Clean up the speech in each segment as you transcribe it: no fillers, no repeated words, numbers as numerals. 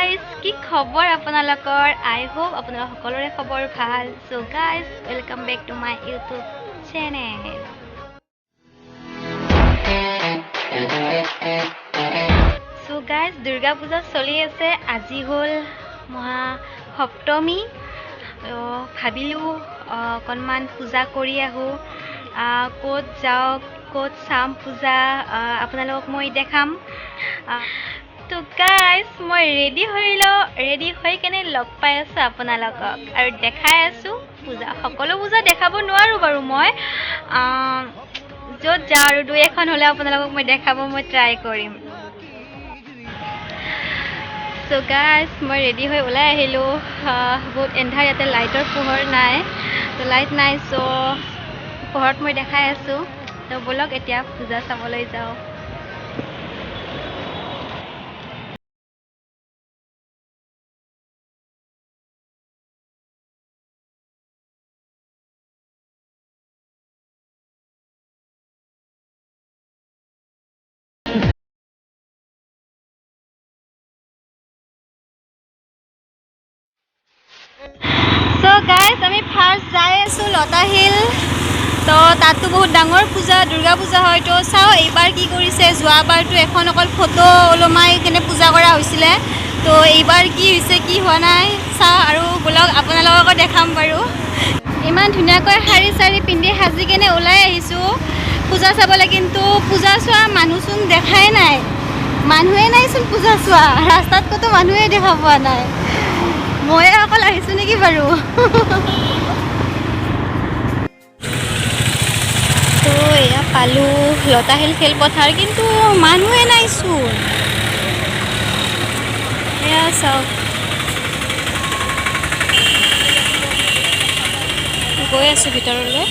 guys, কি খবৰ আপোনালোকৰ? I hope আপোনালোকৰ সকলোৰে খবৰ ভাল. So guys, welcome back to my YouTube channel. So guys, Durga Puja চলি আছে. আজি হ'ল মহা সপ্তমী. ভাবিলোঁ অকণমান পূজা কৰি আহোঁ. ক'ত যাওঁ, ক'ত চাম পূজা, আপোনালোকক মই দেখাম. তো গাইজ মই ৰেডি হৈ কেনে লগ পাই আছোঁ আপোনালোকক আৰু দেখাই আছোঁ পূজা. সকলো পূজা দেখাব নোৱাৰোঁ বাৰু মই. য'ত যাওঁ আৰু দুই এখন হ'লে আপোনালোকক মই দেখাব মই ট্ৰাই কৰিম. চ' গাইজ মই ৰেডি হৈ ওলাই আহিলোঁ. বহুত এন্ধাৰ, ইয়াতে লাইটৰ পোহৰ নাই. তো লাইট নাই, চ' পোহৰত মই দেখাই আছোঁ. তো ব'লক এতিয়া পূজা চাবলৈ যাওঁ. চ' গাইজ আমি ফাৰ্ষ্ট যাই আছোঁ লতাশিল. তো তাতো বহুত ডাঙৰ পূজা, দুৰ্গা পূজা হয়. তো চাওঁ এইবাৰ কি কৰিছে. যোৱাবাৰতো এখন অকল ফটো ওলমাই কেনে পূজা কৰা হৈছিলে. তো এইবাৰ কি হৈছে, কি হোৱা নাই চাওঁ আৰু ব'লক আপোনালোককো দেখাম বাৰু. ইমান ধুনীয়াকৈ শাৰী চাৰী পিন্ধি সাজি কেনে ওলাই আহিছোঁ পূজা চাবলৈ. কিন্তু পূজা চোৱা মানুহচোন দেখাই নাই. মানুহেই নাইচোন পূজা চোৱা. ৰাস্তাত ক'তো মানুহেই দেখা পোৱা নাই. ময়ে অকল আহিছোঁ নেকি বাৰু. তো এয়া পালোঁ লতাশিল খেলপথাৰ, কিন্তু মানুহে নাইচোন. এয়া চাওক, গৈ আছোঁ ভিতৰলৈ.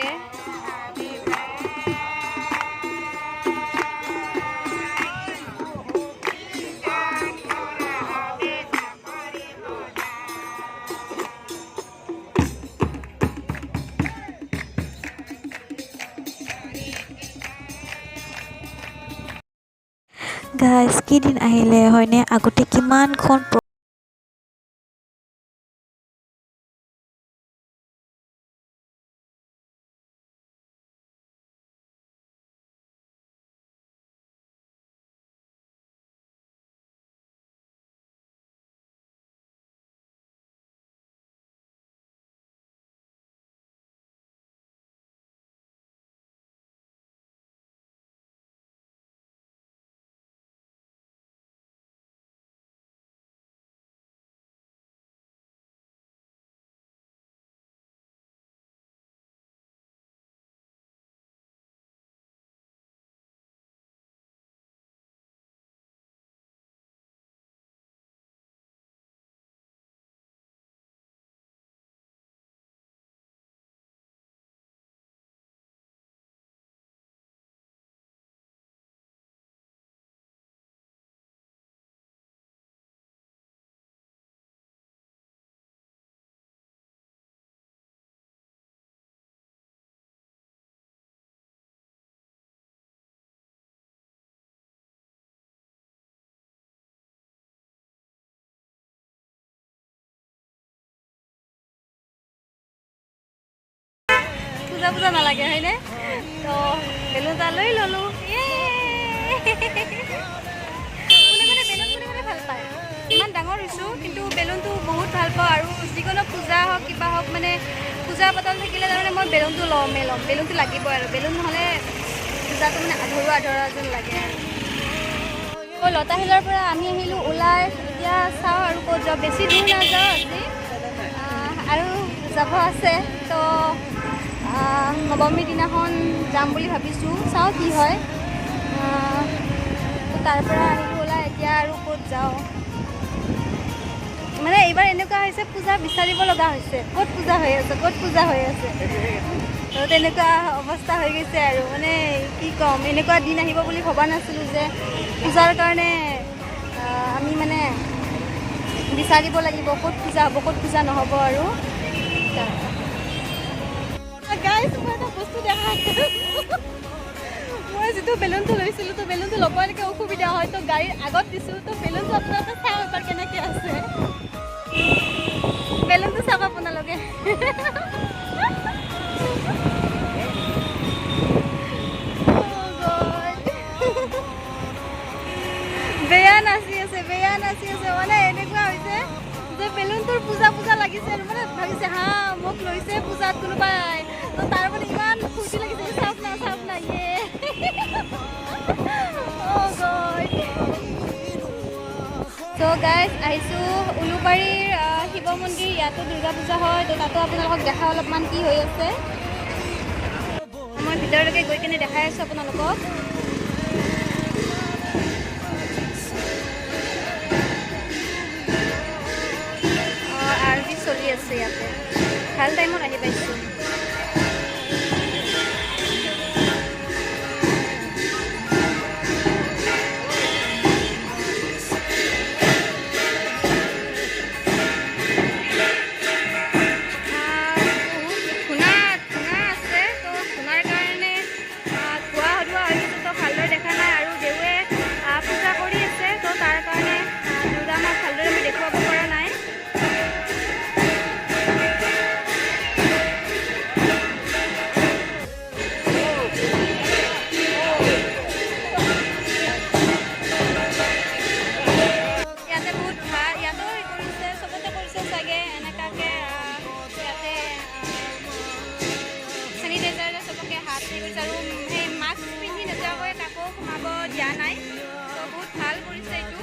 ধুনীয়াকৈ। গাইজ কি দিন আহিলে হয়নে? আগতে কিমানখন পূজা নালাগে হয়নে? তো বেলুন এটা লৈ ল'লোঁ। কোনে ভাল পায়? ইমান ডাঙৰ হৈছোঁ কিন্তু বেলুনটো বহুত ভাল পাওঁ আৰু যিকোনো পূজা হওক কিবা হওক মানে পূজা পাতল থাকিলে তাৰমানে মই বেলুনটো ল'ম। বেলুনটো লাগিবই আৰু বেলুন নহ'লে পূজাটো মানে আধৰুৱা যেন লাগে আৰু। লতাশিলৰ পৰা আমি আহিলোঁ ওলাই। এতিয়া চাওঁ আৰু ক'ত যাওঁ, বেছি দূৰ নাযাওঁ আজি আৰু যাব আছে। তো নৱমীৰ দিনাখন যাম বুলি ভাবিছোঁ, চাওঁ কি হয়। তাৰ পৰা আহিলোঁ ওলাই, এতিয়া আৰু ক'ত যাওঁ মানে এইবাৰ এনেকুৱা হৈছে পূজা বিচাৰিব লগা হৈছে, ক'ত পূজা হৈ আছে তো তেনেকুৱা অৱস্থা হৈ গৈছে আৰু মানে কি ক'ম, এনেকুৱা দিন আহিব বুলি ভবা নাছিলোঁ যে পূজাৰ কাৰণে আমি মানে বিচাৰিব লাগিব ক'ত পূজা হ'ব ক'ত পূজা নহ'ব আৰু। গাইজ মই এটা বস্তু দেখা মই যিটো বেলুনটো লৈছিলোঁ তো বেলুনটো ল'ব এনেকৈ অসুবিধা হয়, তো গাড়ীৰ আগত দিছোঁ। তো বেলুনটো আপোনালোকে চাওঁ এবাৰ কেনেকৈ আছে। বেলুনটো চাওক আপোনালোকে। বেয়া নাচি আছে মানে এনেকুৱা হৈছে যে বেলুনটোৰ পূজা লাগিছে আৰু মানে ভাবিছে হা মোক লৈছে পূজাত কোনোবাই, তো তাৰ মানে ইমান ফূৰ্তি লাগিছে চাওক না তো গাইজ আহিছোঁ উলুবাৰীৰ শিৱ মন্দিৰ, ইয়াতো দুৰ্গা পূজা হয়। তো তাতো আপোনালোকক দেখা অলপমান কি হৈ আছে, মই ভিতৰলৈকে গৈ কিনে দেখাই আছোঁ আপোনালোকক। আৰতি চলি আছে ইয়াতে, ভাল টাইমত আহি পাইছোঁ। সেই মাস্ক পিন্ধি নোযোৱাকৈ কাকো সোমাব দিয়া নাই, তো বহুত ভাল কৰিছে এইটো।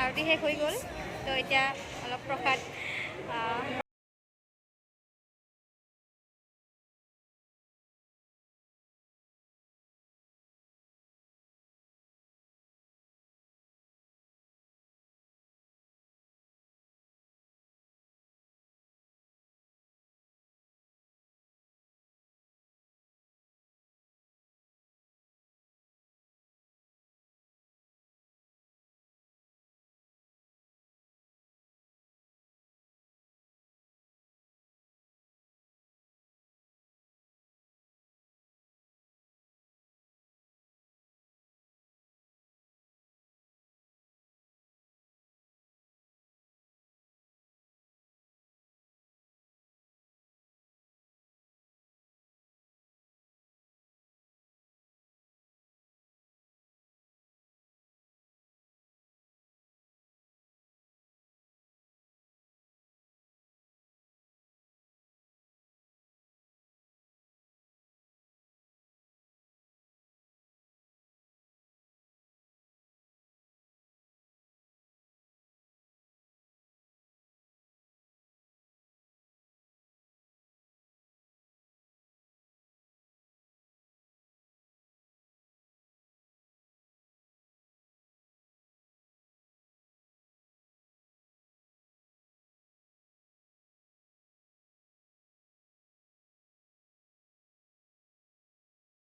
আৰতি শেষ হৈ গ'ল তো এতিয়া অলপ প্ৰসাদ